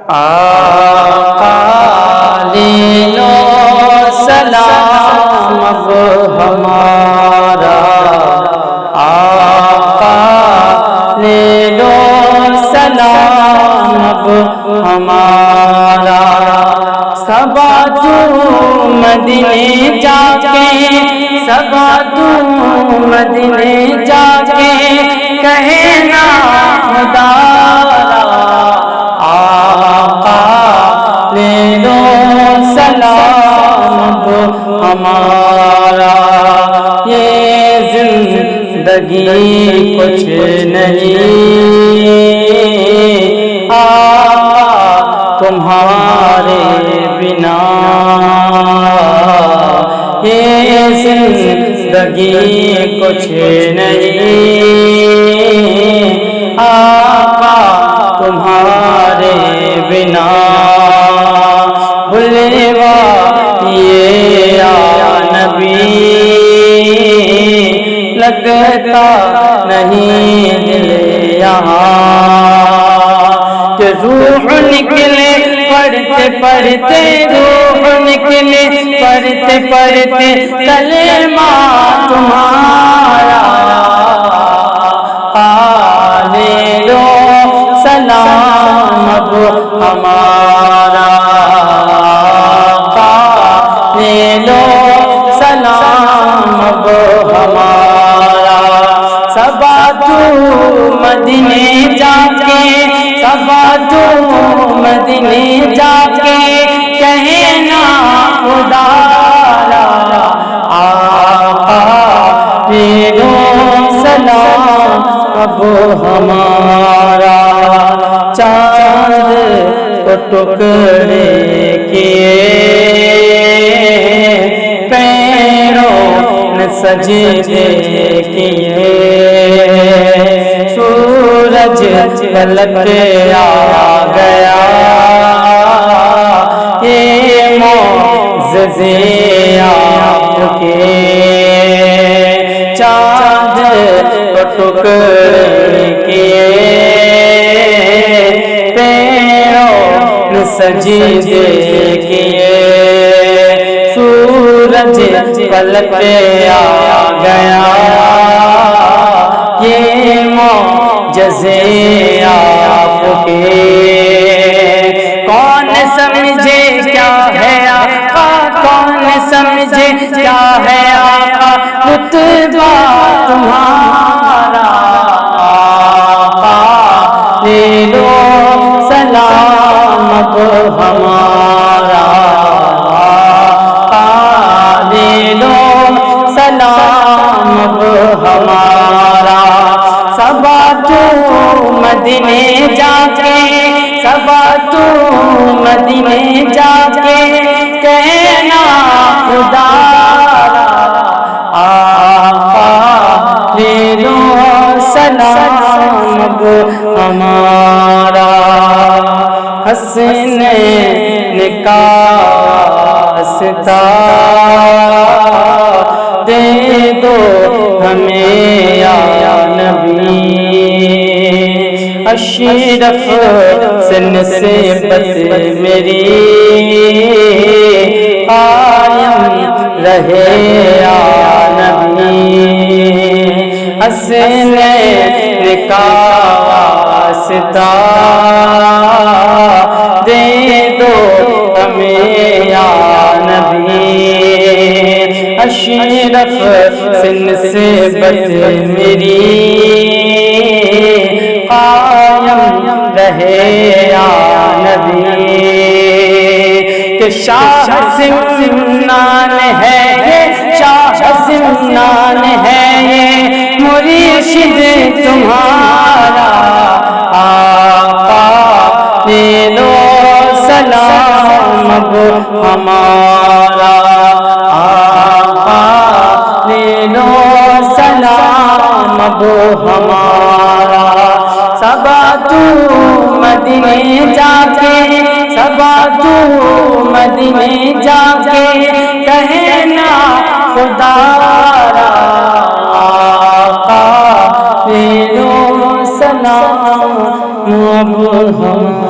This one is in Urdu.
آقا لے لو سلام اب ہمارا، آقا لے لو سلام اب ہمارا، صبا تو مدینے جا کے، صبا تو مدینے جا کے کہنا خدا لے لو سلام اب ہمارا، یہ زندگی کچھ نہیں آقا تمہارے بنا، یہ زندگی کچھ نہیں آقا تمہارے بنا، بلوا یہ آیا نبی لگتا نہیں دل یہاں، کہ روح نکلے پڑھتے پڑھتے، روح نکلے پڑھتے پڑھتے کلمہ تمہارا، لے لو سلام اب ہمارا، لے لو سلام اب ہمارا، صبا تو مدینے جا کے، صبا تو مدینے جا کے کہنا خدا آقا لے لو سلام اب ہمارا، چاند کو ٹکڑے کیے پیروں نے سجدے کیے، سورج پلٹ آ گیا، یہ معجزے آپ کے، چاند کو ٹکڑے کیے پیروں نے سجدے کیے، سورج پلٹ آ گیا، یہ معجزے آپ کے، کون سمجھے کیا ہے آقا، کون سمجھے کیا ہے آقا رتبہ تمہارا، آقا لے لو سلام اب ہمارا، آقا لے لو سلام اب ہمارا، صبا تو مدینے جا کے، صبا تو مدینے جا کے کہنا خدا آقا لے لو سلام اب ہمارا، حسنین کا واسطہ دے دو ہمیں یا نبی، اشرف سے نسبت میری قائم رہے یا نبی، حسنین کا واسطہ دے دو ہمیں یا نبی، اشرف سے نسبت میری قائم رہے یا نبی، کہ شاہ سمنان ہے یہ، شاہ سمنان ہے یہ مرشد تمہارا، آقا لے لو سلام اب ہمارا، آقا لے لو سلام اب ہمارا، صبا تو مدینے جا کے، صبا تو مدینے جا کے کہنا خدا آقا لے لو سلام اب ہمارا۔